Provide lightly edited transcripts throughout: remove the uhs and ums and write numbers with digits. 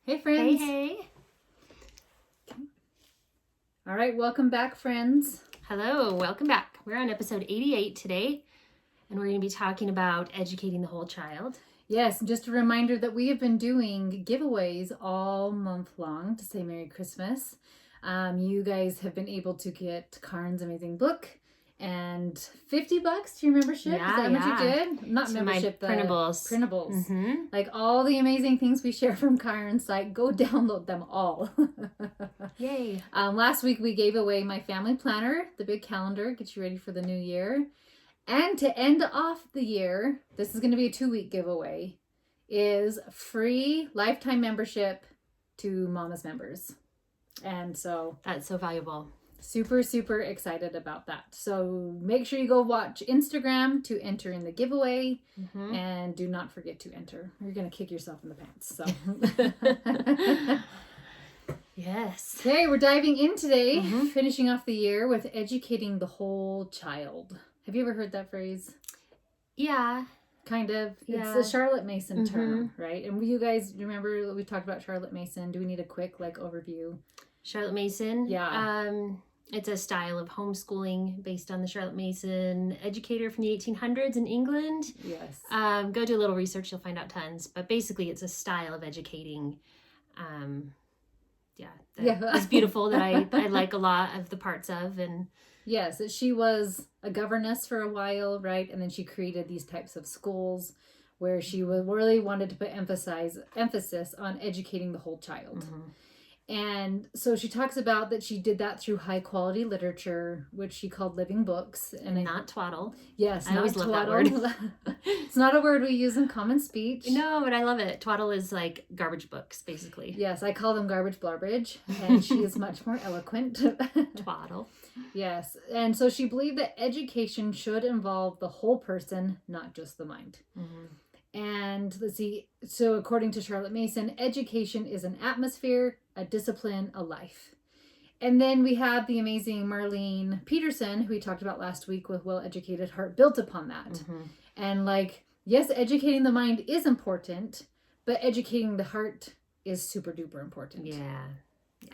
Hey, friends. Hey. All right, welcome back, friends. Hello, welcome back. We're on episode 88 today, and we're going to be talking about educating the whole child. Yes, just a reminder that we have been doing giveaways all month long to say Merry Christmas. You guys have been able to get Karen's amazing book and $50 to your membership. Yeah, Is that what you did? Not So membership, my the printables. Printables. Mm-hmm. Like all the amazing things we share from Karen's site, go download them all. Yay. Last week we gave away my family planner, the big calendar, get you ready for the new year. And to end off the year, this is going to be a 2-week giveaway, is free lifetime membership to Mama's members. And so That's so valuable. super, super excited about that. So make sure you go watch Instagram to enter in the giveaway, and do not forget to enter. You're going to kick yourself in the pants. So Yes. Okay, we're diving in today, finishing off the year with educating the whole child. Have you ever heard that phrase? Yeah. Kind of. Yeah. It's the Charlotte Mason term, right? And you guys remember we talked about Charlotte Mason. Do we need a quick overview? Charlotte Mason. Yeah. It's a style of homeschooling based on the Charlotte Mason educator from the 1800s in England. Yes. Go do a little research, you'll find out tons. But basically, it's a style of educating. It's beautiful that I like a lot of the parts of. And yes, she was a governess for a while, right? And then she created these types of schools where she really wanted to put emphasis on educating the whole child. And so she talks about that she did that through high quality literature, which she called living books. And not twaddle. Yes, I always love that word. It's not a word we use in common speech. No, but I love it. Twaddle is like garbage books, basically. Yes, I call them garbage blarbage, and she is much more eloquent. Twaddle. Yes, and so she believed that education should involve the whole person, not just the mind. And let's see, so according to Charlotte Mason, education is an atmosphere, a discipline, a life. And then we have the amazing Marlene Peterson, who we talked about last week with Well Educated Heart, built upon that. And yes, educating the mind is important, but educating the heart is super duper important. Yeah.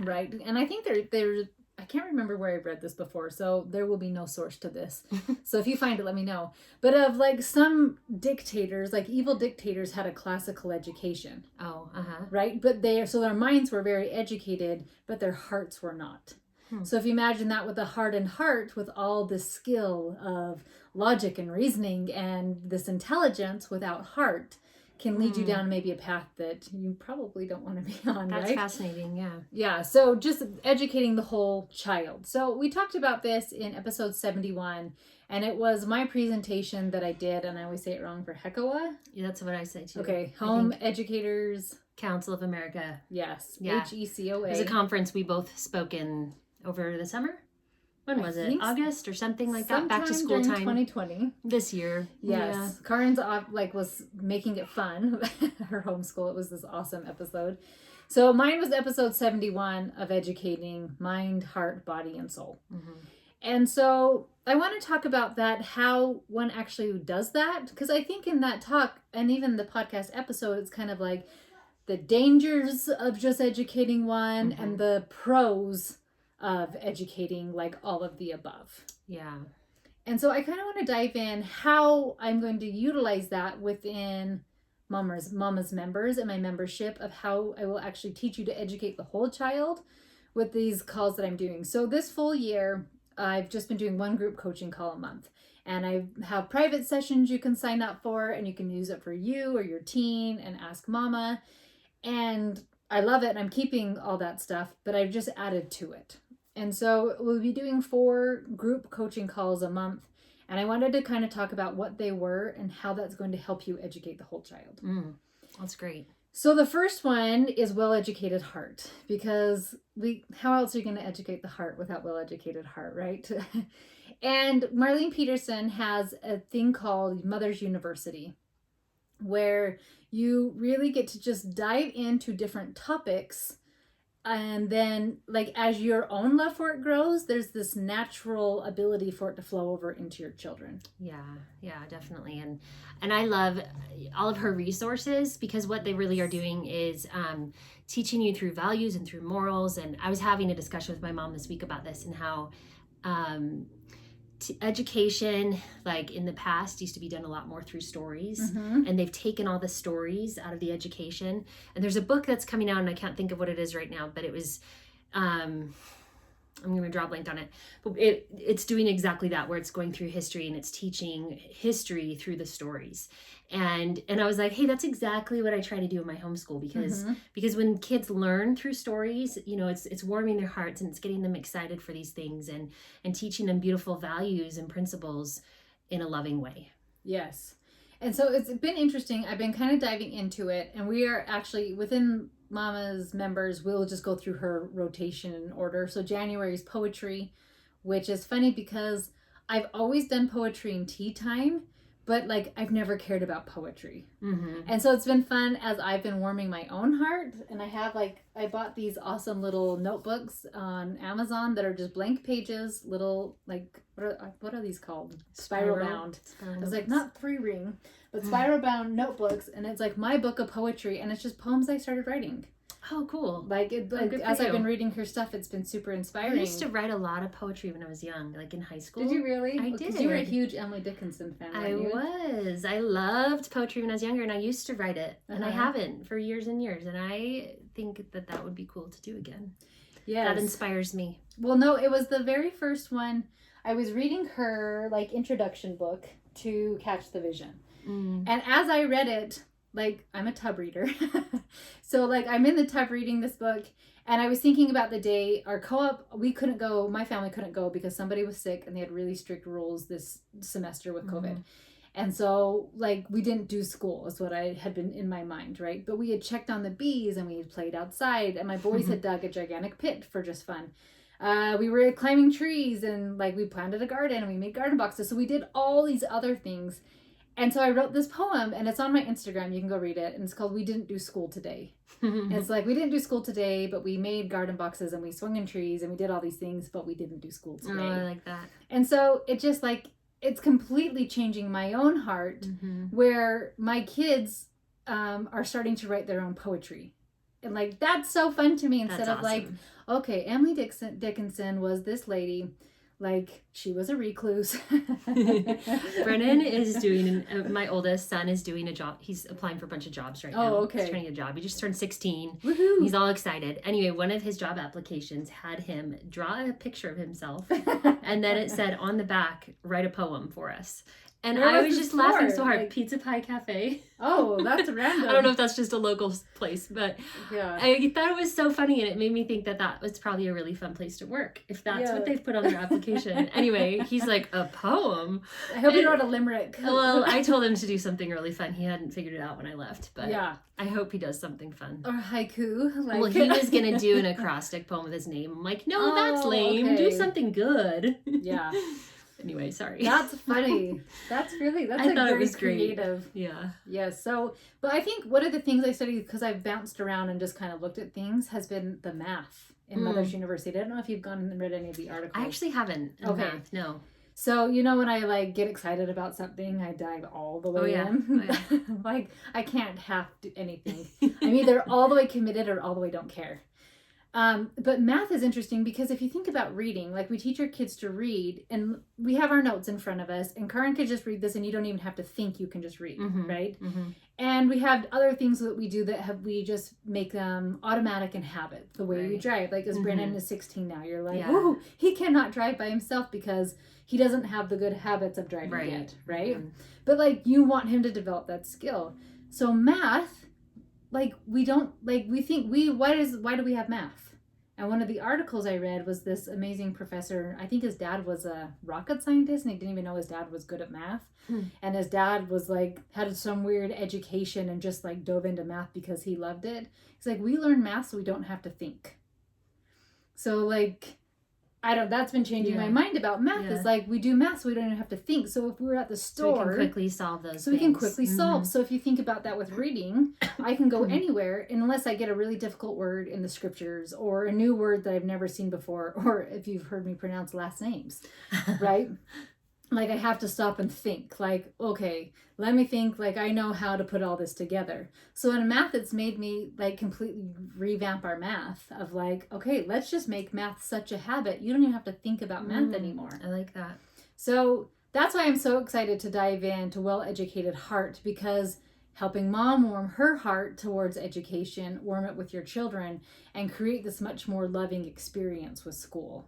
Right? And I think there's I can't remember where I've read this before, so there will be no source to this. So if you find it, let me know. But of some dictators, evil dictators, had a classical education. Oh, Right? But so their minds were very educated, but their hearts were not. So if you imagine that with a hardened heart, with all this skill of logic and reasoning and this intelligence without heart, can lead you down maybe a path that you probably don't want to be on. That's right? fascinating, yeah. Yeah, so just educating the whole child. So we talked about this in episode 71, and it was my presentation that I did, and I always say it wrong, for HECOA. Yeah, that's what I say too. Okay, Home Educators Council of America. Yes, Yeah. HECOA. It was a conference we both spoke in over the summer. When was it? August or something like that? Back to school time. 2020. This year. Yes. Yeah. Karen's was making it fun. Her homeschool. It was this awesome episode. So mine was episode 71 of educating mind, heart, body, and soul. And so I want to talk about that, how one actually does that. Because I think in that talk, and even the podcast episode, it's kind of like the dangers of just educating one and the pros of educating, all of the above. Yeah. And so I kind of want to dive in how I'm going to utilize that within Mama's members and my membership, of how I will actually teach you to educate the whole child with these calls that I'm doing. So this full year, I've just been doing one group coaching call a month. And I have private sessions you can sign up for, and you can use it for you or your teen and Ask Mama. And I love it, and I'm keeping all that stuff, but I've just added to it. And so we'll be doing 4 group coaching calls a month. And I wanted to kind of talk about what they were and how that's going to help you educate the whole child. That's great. So the first one is well-educated heart, because how else are you going to educate the heart without well-educated heart, right? And Marlene Peterson has a thing called Mother's University, where you really get to just dive into different topics And then like as your own love for it grows, there's this natural ability for it to flow over into your children. Yeah, definitely. And I love all of her resources, because what they really are doing is teaching you through values and through morals. And I was having a discussion with my mom this week about this, and how education, like in the past, used to be done a lot more through stories, and they've taken all the stories out of the education. And there's a book that's coming out, and I can't think of what it is right now, but it was I'm going to draw a blank on it, but it's doing exactly that, where it's going through history and it's teaching history through the stories. And I was like, hey, that's exactly what I try to do in my homeschool, because when kids learn through stories, you know, it's warming their hearts, and it's getting them excited for these things, and teaching them beautiful values and principles in a loving way. Yes. And so it's been interesting. I've been kind of diving into it, and we are actually within Mama's members, we'll just go through her rotation in order. So January is poetry, which is funny because I've always done poetry in tea time, but like I've never cared about poetry. And so it's been fun as I've been warming my own heart. And I have I bought these awesome little notebooks on Amazon that are just blank pages, little what are these called? Spiral bound. I was like, not 3-ring, but spiral bound notebooks. And it's like my book of poetry, and it's just poems I started writing. Oh, cool. As I've been reading her stuff, it's been super inspiring. I used to write a lot of poetry when I was young, like in high school. Did you really? I did. Because you were a huge Emily Dickinson fan, weren't you? was. I loved poetry when I was younger, and I used to write it. And I haven't for years and years. And I think that would be cool to do again. Yeah. That inspires me. Well, no, it was the very first one. I was reading her introduction book to Catch the Vision. And as I read it, I'm a tub reader. So I'm in the tub reading this book, and I was thinking about the day our co-op, my family couldn't go because somebody was sick, and they had really strict rules this semester with COVID. And so we didn't do school is what I had been in my mind, right? But we had checked on the bees, and we had played outside, and my boys had dug a gigantic pit for just fun. We were climbing trees, and we planted a garden, and we made garden boxes. So we did all these other things. And so I wrote this poem, and it's on my Instagram. You can go read it. And it's called We Didn't Do School Today. And it's we didn't do school today, but we made garden boxes, and we swung in trees, and we did all these things, but we didn't do school today. Oh, I like that. And so it just it's completely changing my own heart, where my kids are starting to write their own poetry. And that's so fun to me, instead of awesome. Okay, Emily Dickinson was this lady. She was a recluse. Brennan is doing, my oldest son is doing a job. He's applying for a bunch of jobs right now. Oh, okay. He's trying to get a job. He just turned 16. Woohoo. He's all excited. Anyway, one of his job applications had him draw a picture of himself. And then it said on the back, write a poem for us. And I was just laughing so hard. Pizza Pie Cafe. Oh, that's random. I don't know if that's just a local place, but yeah. I thought it was so funny, and it made me think that was probably a really fun place to work, if that's what they've put on their application. Anyway, he's like, a poem? I hope you wrote a limerick. Well, I told him to do something really fun. He hadn't figured it out when I left, but yeah. I hope he does something fun. Or haiku. Well, he was going to do an acrostic poem with his name. I'm like, no, that's lame. Okay. Do something good. Yeah. Anyway, sorry. That's funny. That's I thought it was creative. Great. Yeah. Yes. So, but I think one of the things I studied, because I've bounced around and just kind of looked at things, has been the math in Mother's University. I don't know if you've gone and read any of the articles. I actually haven't. Math, no. So, when I get excited about something, I dive all the way in. Oh, yeah. I can't half do anything. I'm either all the way committed or all the way don't care. But math is interesting, because if you think about reading, we teach our kids to read, and we have our notes in front of us, and Karin could just read this, and you don't even have to think, you can just read, right? And we have other things that we do we just make them automatic and habit, the way we drive. As Brennan is 16 now, you're ooh, he cannot drive by himself because he doesn't have the good habits of driving yet, right? But you want him to develop that skill. So math, we don't, we think why do we have math? And one of the articles I read was this amazing professor. I think his dad was a rocket scientist, and he didn't even know his dad was good at math. And his dad was had some weird education and just dove into math because he loved it. He's we learn math so we don't have to think. So that's been changing my mind about math. Is like, we do math so we don't even have to think. So if we were at the store, so we can quickly solve those things. we can quickly solve. So if you think about that with reading, I can go anywhere unless I get a really difficult word in the scriptures or a new word that I've never seen before, or if you've heard me pronounce last names, right? Like, I have to stop and think, like, okay, let me think, like, I know how to put all this together. So in math, it's made me, like, completely revamp our math of, like, okay, let's just make math such a habit. You don't even have to think about math anymore. I like that. So that's why I'm so excited to dive into Well-Educated Heart, because helping mom warm her heart towards education, warm it with your children, and create this much more loving experience with school.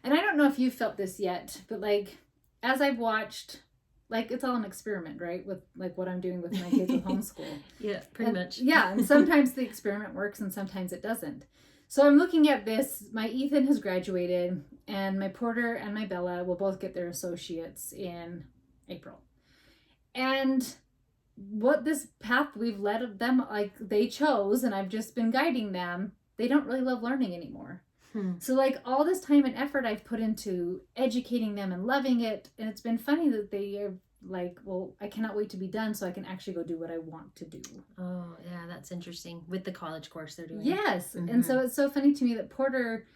And I don't know if you felt this yet, but, like, as I've watched, like, it's all an experiment, right? With, like, what I'm doing with my kids with homeschool. Yeah, pretty much. Yeah, and sometimes the experiment works and sometimes it doesn't. So I'm looking at this. My Ethan has graduated, and my Porter and my Bella will both get their associates in April. And what this path we've led them, like, they chose, and I've just been guiding them, they don't really love learning anymore. So, like, all this time and effort I've put into educating them and loving it, and it's been funny that they are like, well, I cannot wait to be done so I can actually go do what I want to do. Oh, yeah, that's interesting. With the college course they're doing. Yes. And so it's so funny to me that Porter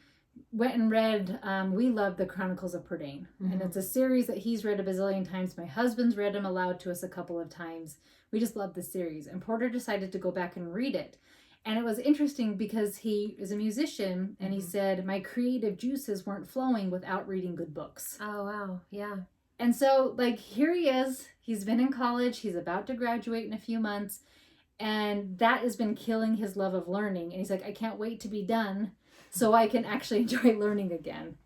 went and read, we love the Chronicles of Prydain. And it's a series that he's read a bazillion times. My husband's read them aloud to us a couple of times. We just love the series. And Porter decided to go back and read it. And it was interesting because he is a musician, and he said, my creative juices weren't flowing without reading good books. Oh, wow. Yeah. And so, like, here he is. He's been in college. He's about to graduate in a few months. And that has been killing his love of learning. And he's like, I can't wait to be done so I can actually enjoy learning again.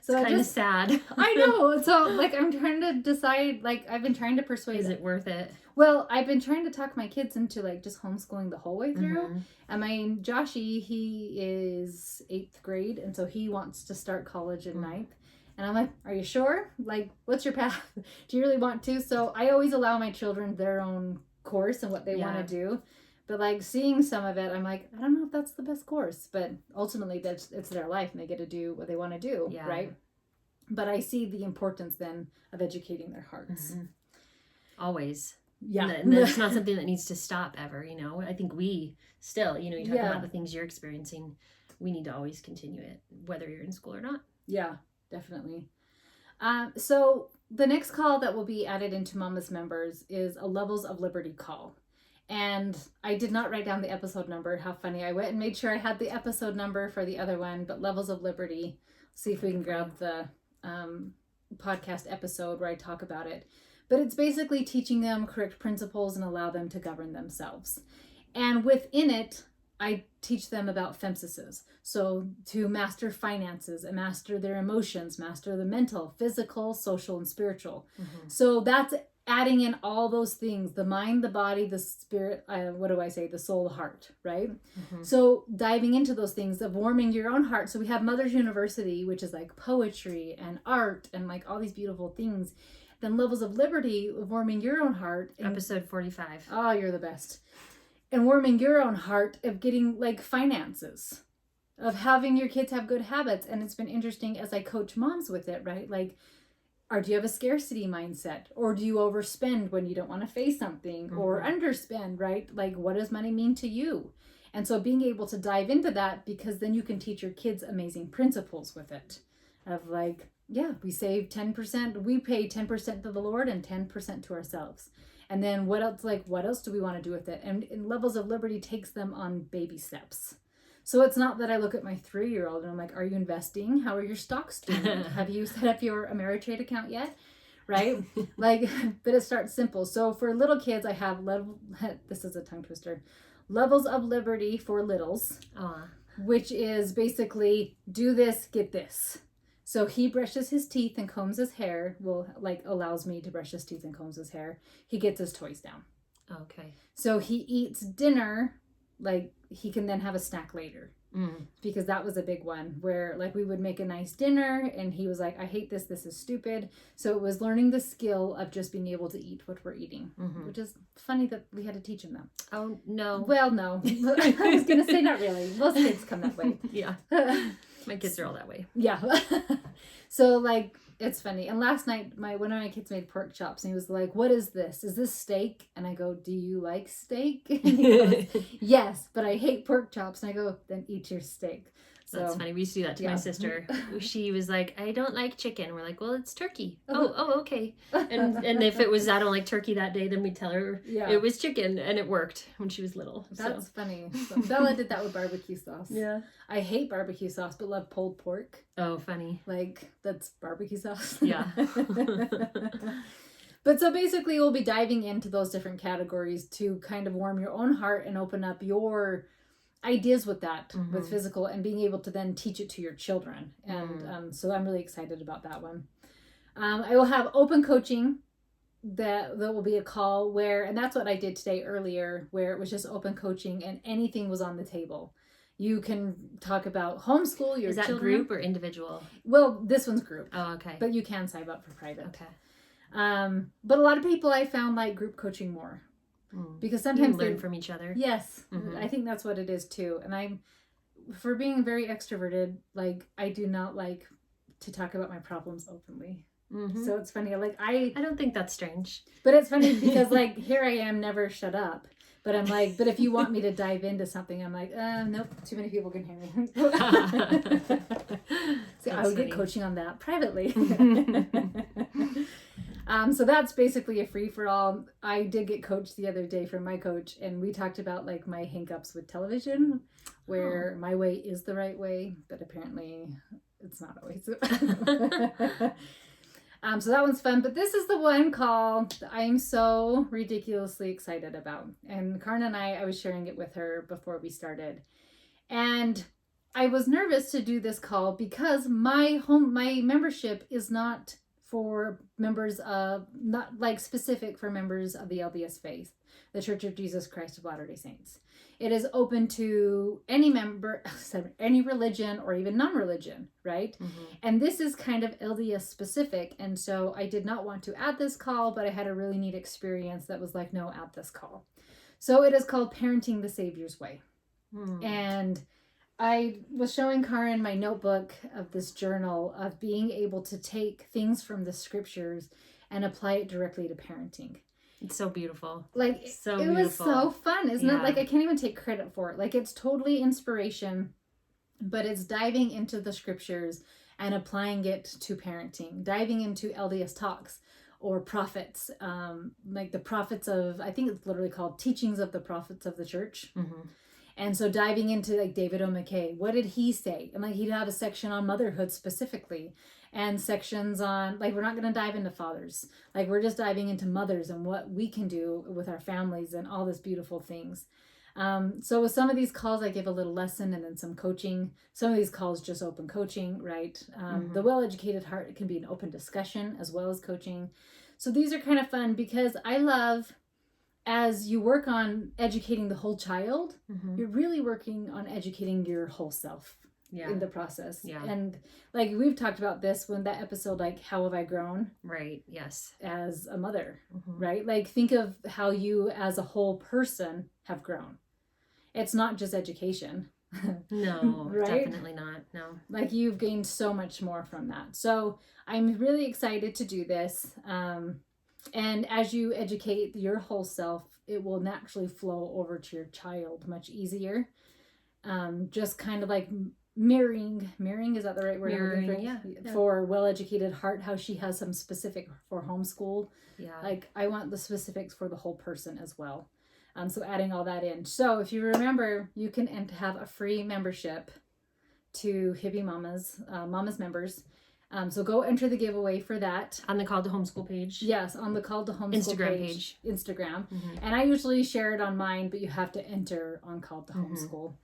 So it's kind of sad. I know. So, like, I'm trying to decide, like, I've been trying to persuade. Is it worth it? Well, I've been trying to talk my kids into, like, just homeschooling the whole way through. And my Joshy, he is 8th grade, and so he wants to start college in 9th. And I'm like, are you sure? Like, what's your path? Do you really want to? So I always allow my children their own course and what they want to do. But, like, seeing some of it, I'm like, I don't know if that's the best course. But ultimately, it's their life, and they get to do what they want to do, right? But I see the importance, then, of educating their hearts. Always. Yeah. And that's not something that needs to stop ever, you know? I think we still, you know, you talk about the things you're experiencing. We need to always continue it, whether you're in school or not. Yeah, definitely. So the next call that will be added into Mama's members is a Levels of Liberty call. And I did not write down the episode number. How funny. I went and made sure I had the episode number for the other one, but Levels of Liberty. See if we can grab the podcast episode where I talk about it. But it's basically teaching them correct principles and allow them to govern themselves. And within it, I teach them about femsises. So to master finances and master their emotions, master the mental, physical, social, and spiritual. So that's adding in all those things, the mind, the body, the spirit, the soul, the heart, right? So diving into those things of warming your own heart. So we have Mother's University, which is like poetry and art and like all these beautiful things. Then Levels of Liberty, of warming your own heart. Episode 45. Oh, you're the best. And warming your own heart of getting, like, finances, of having your kids have good habits. And it's been interesting as I coach moms with it, right? Like, do you have a scarcity mindset? Or do you overspend when you don't want to face something? Or underspend, right? Like, what does money mean to you? And so being able to dive into that, because then you can teach your kids amazing principles with it. Of like, yeah, we save 10%. We pay 10% to the Lord and 10% to ourselves. And then what else do we want to do with it? And Levels of Liberty takes them on baby steps. So it's not that I look at my 3-year-old and I'm like, are you investing? How are your stocks doing? Have you set up your Ameritrade account yet? Right? Like, but it starts simple. So for little kids, I have, this is a tongue twister, Levels of Liberty for littles, which is basically do this, get this. So he brushes his teeth and combs his hair, allows me to brush his teeth and combs his hair. He gets his toys down. Okay. So he eats dinner, like he can then have a snack later. Because that was a big one where like we would make a nice dinner and he was like, I hate this is stupid. So it was learning the skill of just being able to eat what we're eating, which is funny that we had to teach him that. Oh, no. Well, no. I was going to say not really. Most kids come that way. Yeah. My kids are all that way. Yeah. So like, it's funny. And last night, one of my kids made pork chops, and he was like, "What is this? Is this steak?" And I go, "Do you like steak?" And he goes, "Yes, but I hate pork chops." And I go, "Then eat your steak." So that's funny. We used to do that to my sister. She was like, "I don't like chicken." We're like, "Well, it's turkey." Oh, okay. And if it was I don't like turkey that day, then we'd tell her it was chicken, and it worked when she was little. That's funny. So Bella did that with barbecue sauce. Yeah. I hate barbecue sauce, but love pulled pork. Oh, funny. Like, that's barbecue sauce. Yeah. But so basically, we'll be diving into those different categories to kind of warm your own heart and open up your ideas with that, with physical, and being able to then teach it to your children. And so I'm really excited about that one. I will have open coaching. That will be a call where, and that's what I did today earlier, where it was just open coaching and anything was on the table. You can talk about homeschool your children. Is that group or individual? Well, this one's group. Oh, okay. But you can sign up for private. Okay. But a lot of people I found like group coaching more. Because sometimes you learn from each other. Yes. I think that's what it is too. And for being very extroverted, like I do not like to talk about my problems openly. So it's funny. Like I don't think that's strange. But it's funny because like here I am, never shut up. But I'm like, but if you want me to dive into something, I'm like, nope, too many people can hear me. So I would get coaching on that privately. So that's basically a free for all. I did get coached the other day from my coach, and we talked about like my hang-ups with television, where my way is the right way, but apparently it's not always. So that one's fun, but this is the one call I'm so ridiculously excited about. And Karna and I was sharing it with her before we started. And I was nervous to do this call because my membership is not for members of, not like specific for members of the LDS faith, the Church of Jesus Christ of Latter-day Saints. It is open to any member, any religion or even non-religion, right? And this is kind of LDS specific. And so I did not want to add this call, but I had a really neat experience that was like, no, add this call. So it is called Parenting the Savior's Way. And I was showing Karen my notebook of this journal of being able to take things from the scriptures and apply it directly to parenting. It's so beautiful. Like, it was so fun, isn't it? Like, I can't even take credit for it. Like, it's totally inspiration, but it's diving into the scriptures and applying it to parenting, diving into LDS talks or prophets, like the prophets of, I think it's literally called Teachings of the Prophets of the Church. And so diving into like David O. McKay, what did he say? And like he'd have a section on motherhood specifically, and sections on, like, we're not going to dive into fathers. Like, we're just diving into mothers and what we can do with our families and all this beautiful things. So with some of these calls, I give a little lesson and then some coaching. Some of these calls just open coaching, right? The well-educated heart can be an open discussion as well as coaching. So these are kind of fun because I love, as you work on educating the whole child, you're really working on educating your whole self. In the process. And like we've talked about this when that episode, like, how have I grown? Right. Yes. As a mother, right? Like, think of how you as a whole person have grown. It's not just education. No, right? Definitely not. No. Like, you've gained so much more from that. So I'm really excited to do this. And as you educate your whole self, it will naturally flow over to your child much easier. Just kind of like mirroring, is that the right word? Mirroring, For well-educated heart, how she has some specific for homeschool. Like, I want the specifics for the whole person as well. So adding all that in. So if you remember, you can have a free membership to Hippie Mamas, Mamas members. So go enter the giveaway for that. On the Call to Homeschool page. Yes, on the Call to Homeschool Instagram page. Instagram. And I usually share it on mine, but you have to enter on Call to Homeschool.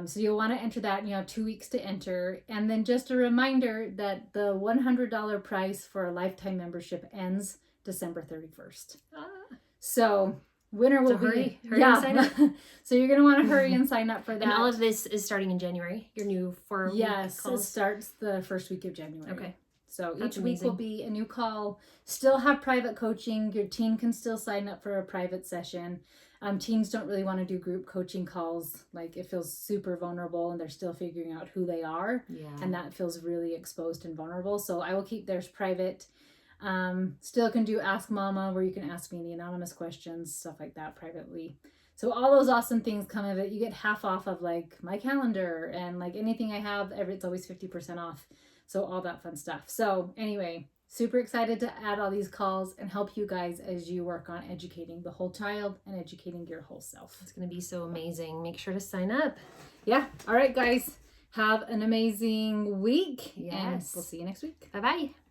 So you'll want to enter that, and you have 2 weeks to enter. And then just a reminder that the $100 price for a lifetime membership ends December 31st. So winner will hurry and sign up. So you're going to want to hurry and sign up for that. And all of this is starting in January, your new 4-week Yes, calls? It starts the first week of January. Okay. So each week will be a new call. Still have private coaching. Your teen can still sign up for a private session. Teens don't really want to do group coaching calls. Like, it feels super vulnerable and they're still figuring out who they are. Yeah. And that feels really exposed and vulnerable. So I will keep theirs private. Still can do Ask Mama, where you can ask me any anonymous questions, stuff like that privately. So all those awesome things come of it. You get half off of like my calendar and like anything I have, it's always 50% off. So all that fun stuff. So anyway, super excited to add all these calls and help you guys as you work on educating the whole child and educating your whole self. It's going to be so amazing. Make sure to sign up. Yeah. All right, guys. Have an amazing week. Yes. And we'll see you next week. Bye-bye.